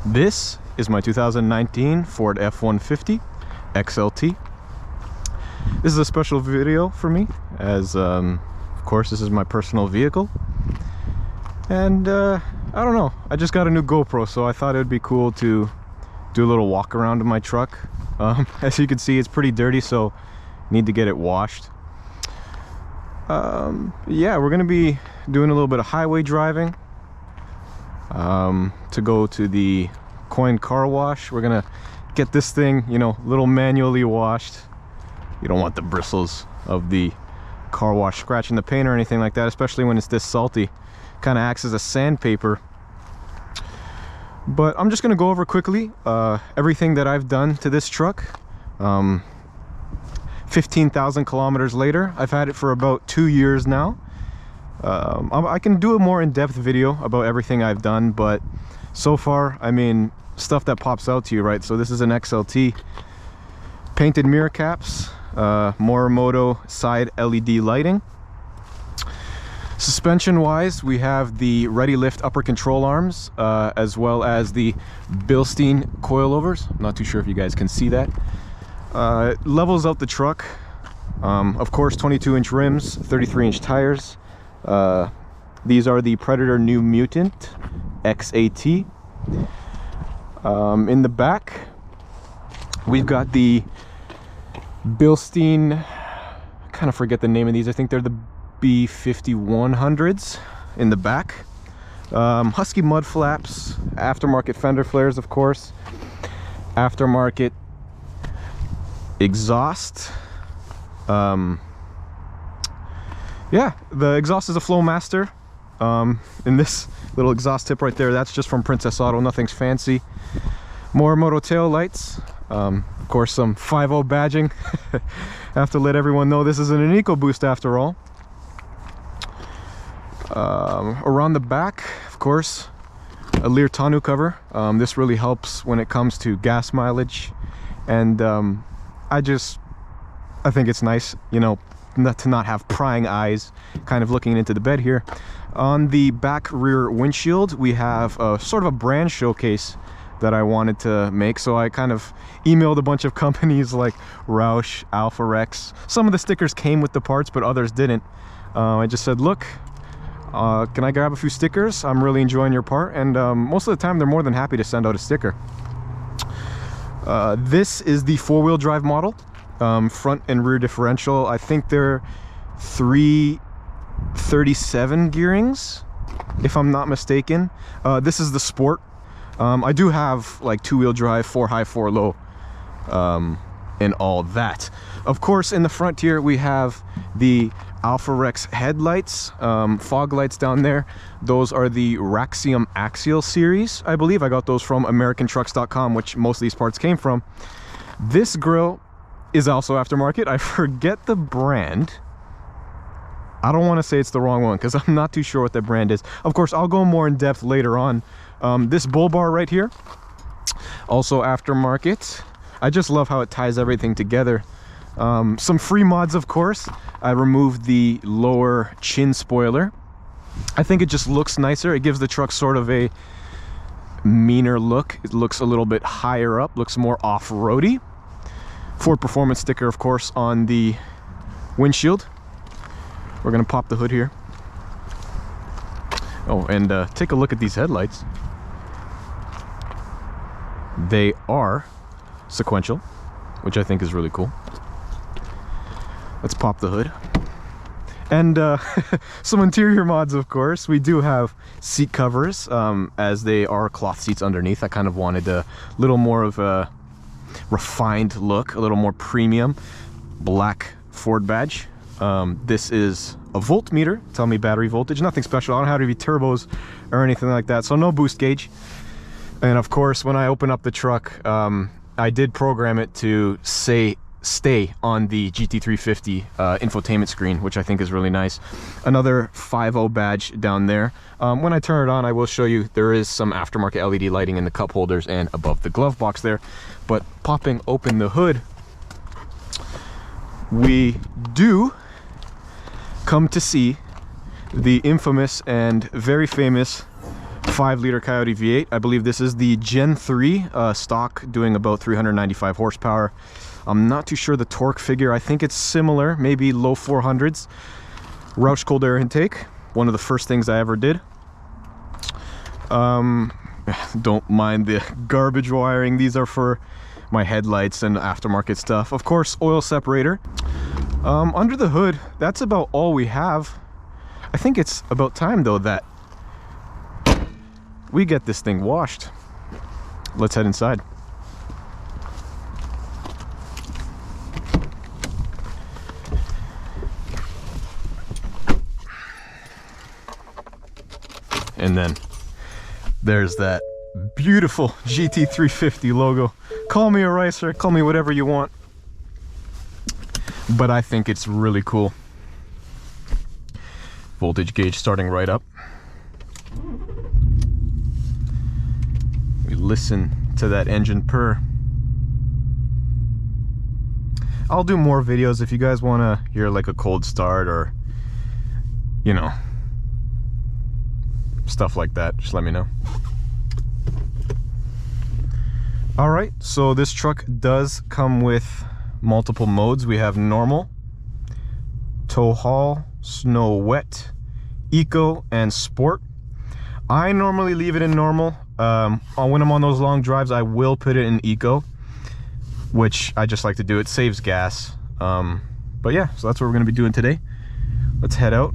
This is my 2019 Ford F-150 XLT. This is a special video for me as, of course, this is my personal vehicle. And I don't know, I just got a new GoPro, so I thought it would be cool to do a little walk around in my truck. As you can see, it's pretty dirty, so need to get it washed. Yeah, we're gonna be doing a little bit of highway driving to go to the coin car wash. We're gonna get this thing, you know, a little manually washed. You don't want the bristles of the car wash scratching the paint or anything like that, especially when it's this salty. Kind of acts as a sandpaper. But I'm just gonna go over quickly everything that I've done to this truck. 15,000 kilometers later. I've had it for about 2 years now. I can do a more in-depth video about everything I've done, but so far, I mean, stuff that pops out to you, right? So this is an XLT. Painted mirror caps, Morimoto side LED lighting. Suspension wise, we have the Ready Lift upper control arms, as well as the Bilstein coilovers. I'm not too sure if you guys can see that. It levels out the truck. Of course, 22-inch rims, 33-inch tires. These are the Predator New Mutant XAT. In the back, we've got the Bilstein, I kind of forget the name of these. I think they're the B5100s in the back. Husky mud flaps, aftermarket fender flares, of course. Aftermarket exhaust. Yeah, the exhaust is a Flowmaster. In this little exhaust tip right there, that's just from Princess Auto, nothing's fancy. Morimoto tail lights, of course some 5.0 badging. Have to let everyone know this isn't an EcoBoost after all. Around the back, of course, a Lear tonneau cover. This really helps when it comes to gas mileage, and I think it's nice, you know, to not have prying eyes kind of looking into the bed here. On the back rear windshield, we have a sort of a brand showcase that I wanted to make, so I kind of emailed a bunch of companies like Roush, Alpha Rex. Some of the stickers came with the parts, but others didn't. I just said, look, can I grab a few stickers? I'm really enjoying your part, and most of the time they're more than happy to send out a sticker. This is the four-wheel drive model. Front and rear differential, I think they're 337 gearings, if I'm not mistaken. This is the Sport. I do have like two-wheel drive, 4 high, 4 low, and all that. Of course, in the front here we have the Alpha Rex headlights, fog lights down there. Those are the Raxium Axial series. I believe I got those from AmericanTrucks.com, which most of these parts came from. This grille is also aftermarket. I forget the brand. I don't want to say it's the wrong one because I'm not too sure what that brand is. Of course, I'll go more in depth later on. This bull bar right here, also aftermarket. I just love how it ties everything together. Some free mods, of course. I removed the lower chin spoiler. I think it just looks nicer. It gives the truck sort of a meaner look. It looks a little bit higher up, looks more off-roady. Ford Performance sticker, of course, on the windshield. We're gonna pop the hood here. Oh, and take a look at these headlights. They are sequential, which I think is really cool. Let's pop the hood. And some interior mods, of course. We do have seat covers, as they are cloth seats underneath. I kind of wanted a little more of a refined look, a little more premium. Black Ford badge. This is a voltmeter, tell me battery voltage, nothing special. I don't have any turbos or anything like that, so no boost gauge. And of course, when I open up the truck, I did program it to stay on the GT350 infotainment screen, which I think is really nice. Another 5.0 badge down there. When I turn it on, I will show you there is some aftermarket LED lighting in the cup holders and above the glove box there. But popping open the hood, we do come to see the infamous and very famous 5-liter Coyote V8. I believe this is the Gen 3 stock, doing about 395 horsepower. I'm not too sure the torque figure. I think it's similar, maybe low 400s. Roush cold air intake, one of the first things I ever did. Don't mind the garbage wiring. These are for my headlights and aftermarket stuff. Of course, oil separator. Under the hood, that's about all we have. I think it's about time though that we get this thing washed. Let's head inside. And then there's that beautiful GT350 logo. Call me a racer, call me whatever you want, but I think it's really cool. Voltage gauge starting right up. We listen to that engine purr. I'll do more videos if you guys want to hear like a cold start or, you know, stuff like that. Just let me know. All right, so this truck does come with multiple modes. We have normal, tow haul, snow wet, eco, and sport. I normally leave it in normal. When I'm on those long drives, I will put it in eco, which I just like to do. It saves gas. But yeah, so that's what we're gonna be doing today. Let's head out.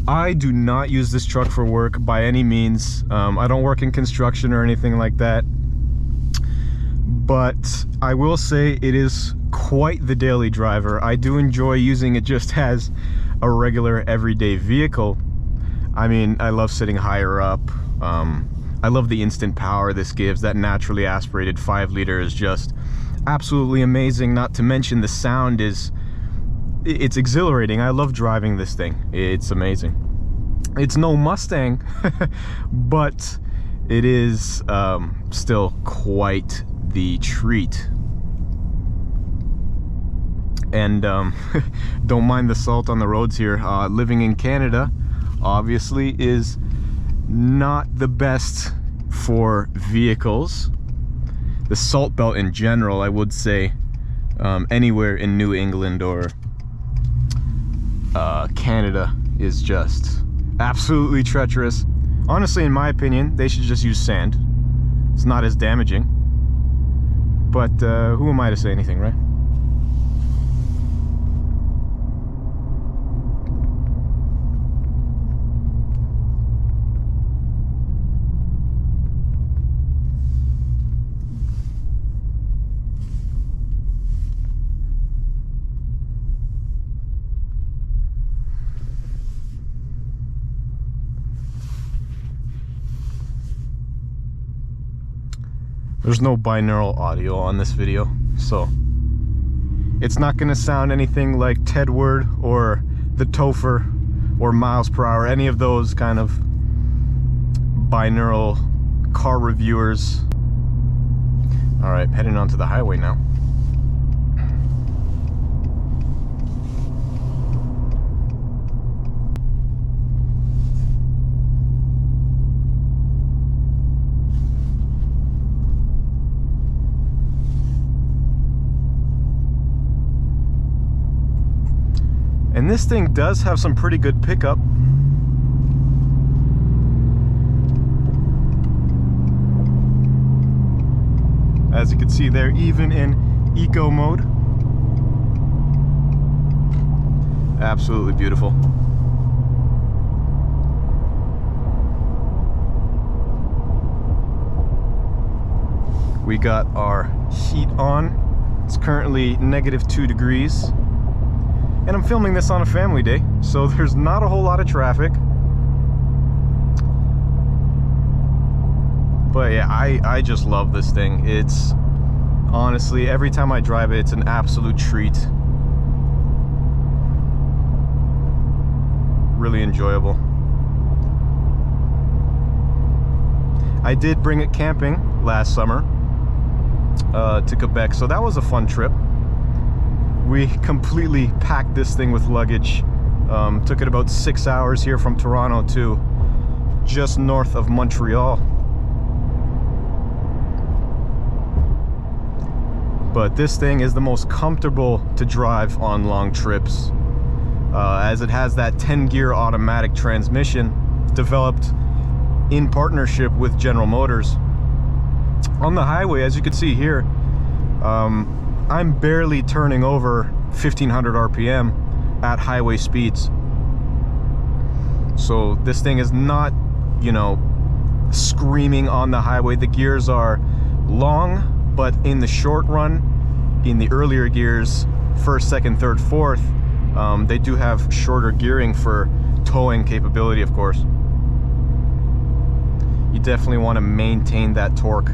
I do not use this truck for work by any means. I don't work in construction or anything like that. But I will say it is quite the daily driver. I do enjoy using it just as a regular everyday vehicle. I mean, I love sitting higher up. I love the instant power this gives. That naturally aspirated 5-liter is just absolutely amazing. Not to mention the sound is... it's exhilarating. I love driving this thing. It's amazing. It's no Mustang, but it is still quite the treat. And don't mind the salt on the roads here. Living in Canada obviously is not the best for vehicles. The salt belt in general, I would say, anywhere in New England or Canada is just absolutely treacherous. Honestly, in my opinion, they should just use sand. It's not as damaging. But who am I to say anything, right? There's no binaural audio on this video, so it's not going to sound anything like Tedward or the Topher or miles per hour, any of those kind of binaural car reviewers. All right, heading onto the highway now. And this thing does have some pretty good pickup. As you can see there, even in eco mode. Absolutely beautiful. We got our heat on. It's currently -2 degrees. And I'm filming this on a family day, so there's not a whole lot of traffic. But yeah, I just love this thing. It's honestly, every time I drive it, it's an absolute treat. Really enjoyable. I did bring it camping last summer to Quebec, so that was a fun trip. We completely packed this thing with luggage. Took it about 6 hours here from Toronto to just north of Montreal. But this thing is the most comfortable to drive on long trips, as it has that 10-gear automatic transmission developed in partnership with General Motors. On the highway, as you can see here, I'm barely turning over 1500 RPM at highway speeds. So this thing is not, you know, screaming on the highway. The gears are long, but in the short run, in the earlier gears, first, second, third, fourth, they do have shorter gearing for towing capability, of course. You definitely want to maintain that torque.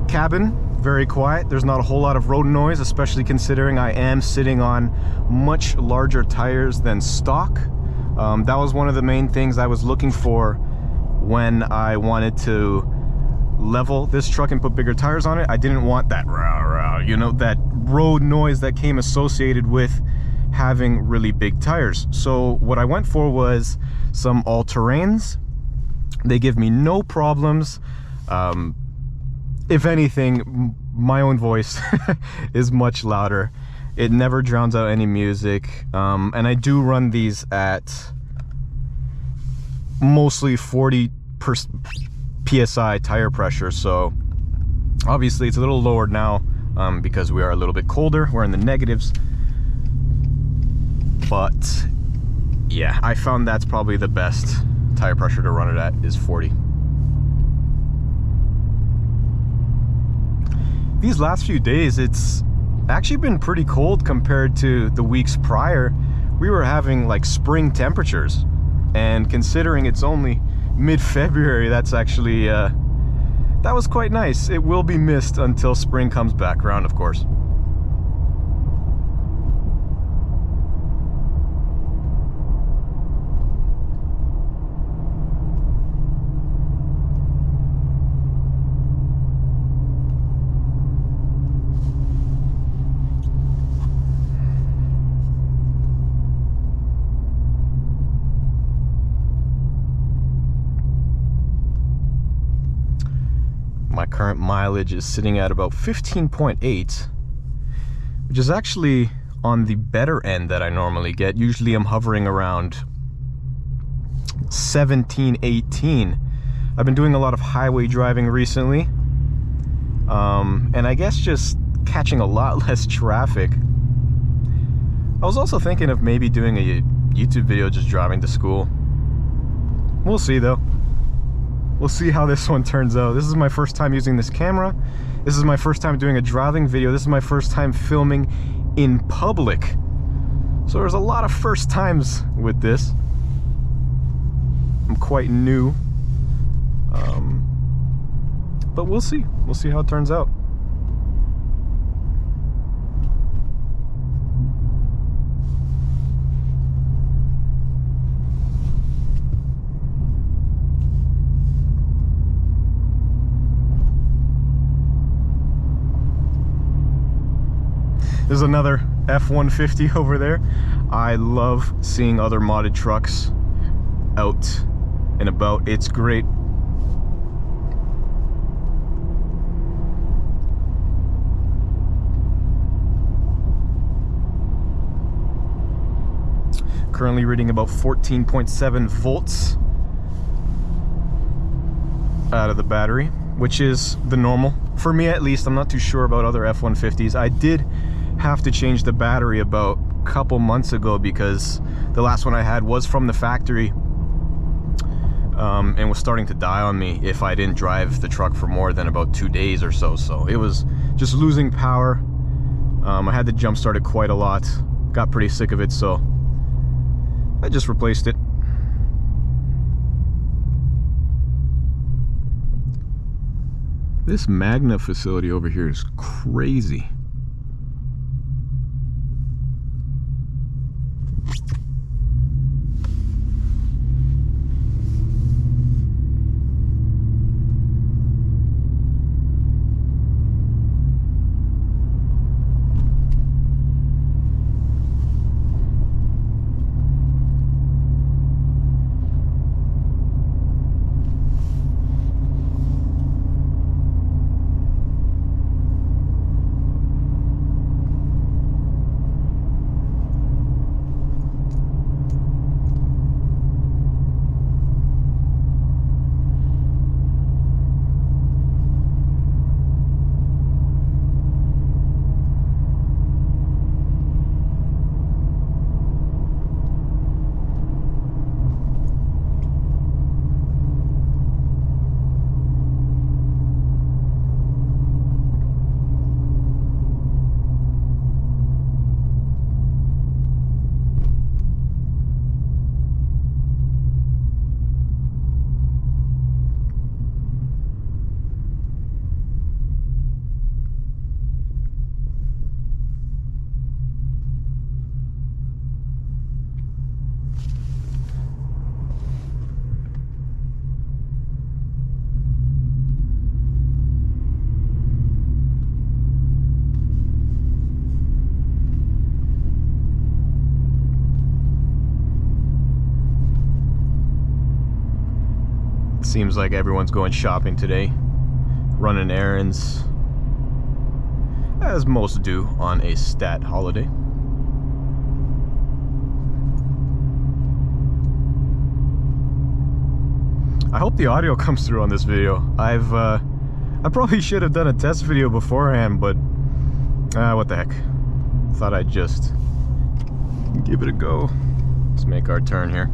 Cabin, very quiet. There's not a whole lot of road noise, especially considering I am sitting on much larger tires than stock. That was one of the main things I was looking for when I wanted to level this truck and put bigger tires on it. I didn't want that rah, rah, you know, that road noise that came associated with having really big tires. So what I went for was some all-terrains. They give me no problems. If anything, my own voice is much louder. It never drowns out any music. And I do run these at mostly 40 PSI tire pressure. So obviously it's a little lower now because we are a little bit colder. We're in the negatives. But yeah, I found that's probably the best tire pressure to run it at is 40. These last few days, it's actually been pretty cold compared to the weeks prior. We were having like spring temperatures, and considering it's only mid-February, that's actually that was quite nice. It will be missed until spring comes back around, of course. My current mileage is sitting at about 15.8, which is actually on the better end that I normally get. Usually I'm hovering around 17, 18. I've been doing a lot of highway driving recently, and I guess just catching a lot less traffic. I was also thinking of maybe doing a YouTube video just driving to school. We'll see though. We'll see how this one turns out. This is my first time using this camera. This is my first time doing a driving video. This is my first time filming in public. So there's a lot of first times with this. I'm quite new. But we'll see. We'll see how it turns out. There's another F-150 over there. I love seeing other modded trucks out and about. It's great. Currently reading about 14.7 volts out of the battery, which is the normal. For me at least. I'm not too sure about other F-150s. I did have to change the battery about a couple months ago because the last one I had was from the factory. and was starting to die on me if I didn't drive the truck for more than about 2 days or so. So it was just losing power. I had to jump start it quite a lot. Got pretty sick of it, so I just replaced it. This Magna facility over here is crazy. Seems like everyone's going shopping today, running errands, as most do on a stat holiday. I hope the audio comes through on this video. I probably should have done a test video beforehand, but what the heck. Thought I'd just give it a go. Let's make our turn here.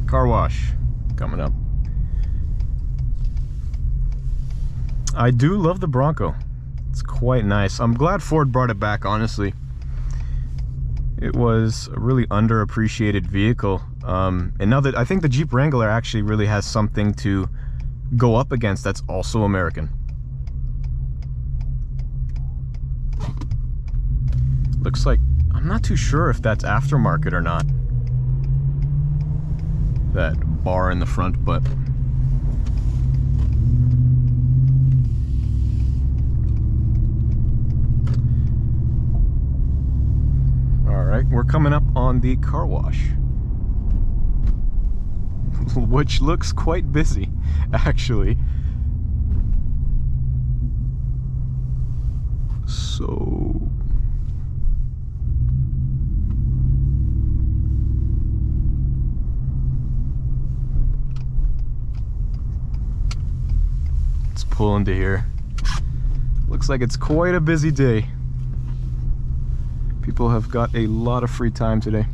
Car wash coming up. I do love the Bronco. It's quite nice. I'm glad Ford brought it back, honestly. It was a really underappreciated vehicle. And now that I think the Jeep Wrangler actually really has something to go up against that's also American. Looks like, I'm not too sure if that's aftermarket or not. That bar in the front, but all right, we're coming up on the car wash, which looks quite busy, actually. So pull into here. Looks like it's quite a busy day. People have got a lot of free time today.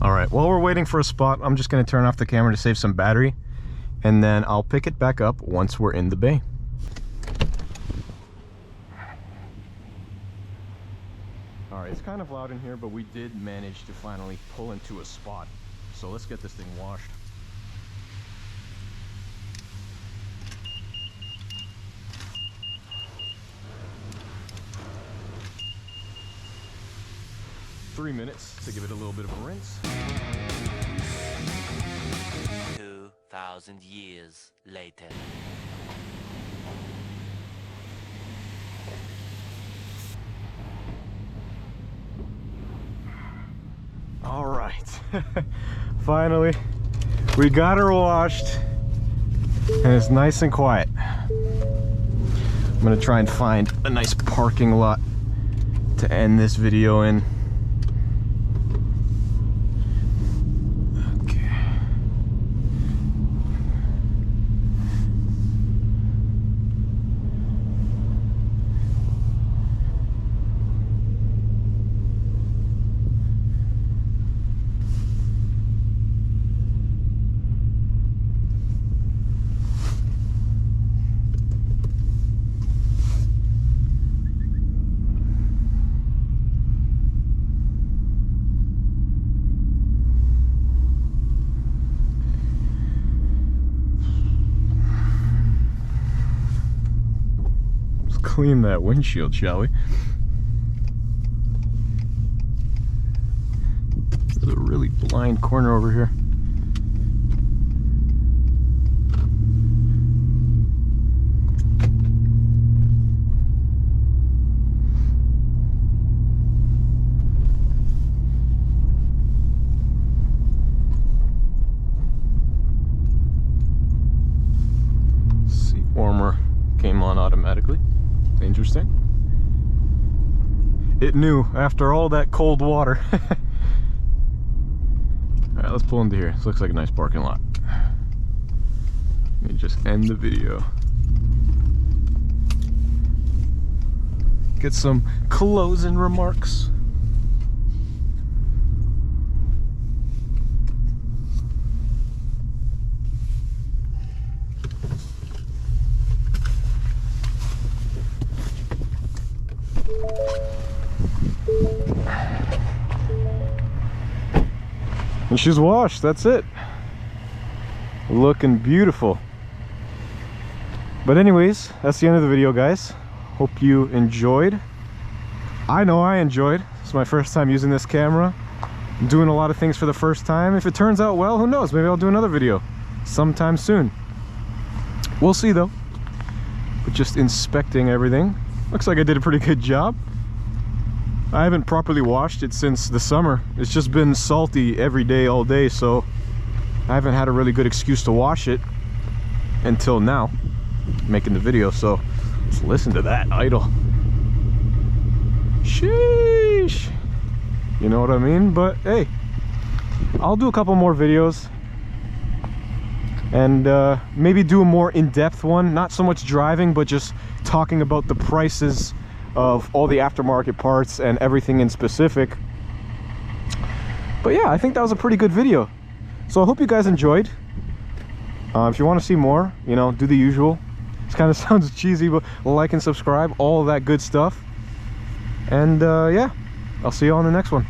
Alright, while we're waiting for a spot, I'm just going to turn off the camera to save some battery, and then I'll pick it back up once we're in the bay. Alright, it's kind of loud in here, but we did manage to finally pull into a spot. So let's get this thing washed. Three minutes to give it a little bit of a rinse. 2,000 years later. All right. right. Finally, we got her washed and it's nice and quiet. I'm gonna try and find a nice parking lot to end this video in. Clean that windshield, shall we? There's a really blind corner over here. Seat warmer came on automatically. Interesting. It knew after all that cold water. Alright, let's pull into here. This looks like a nice parking lot. Let me just end the video. Get some closing remarks. And she's washed, that's it. Looking beautiful. But anyways, that's the end of the video, guys. Hope you enjoyed. I know I enjoyed. It's my first time using this camera. I'm doing a lot of things for the first time. If it turns out well, who knows? Maybe I'll do another video sometime soon. We'll see though. But just inspecting everything. Looks like I did a pretty good job. I haven't properly washed it since the summer. It's just been salty every day, all day, so I haven't had a really good excuse to wash it until now, making the video. So let's listen to that idle. Sheesh. You know what I mean? But hey, I'll do a couple more videos and maybe do a more in-depth one. Not so much driving, but just talking about the prices of all the aftermarket parts and everything in specific. But yeah, I think that was a pretty good video. So I hope you guys enjoyed. If you want to see more, you know, do the usual. It kind of sounds cheesy, but like and subscribe, all of that good stuff. And yeah, I'll see you on the next one.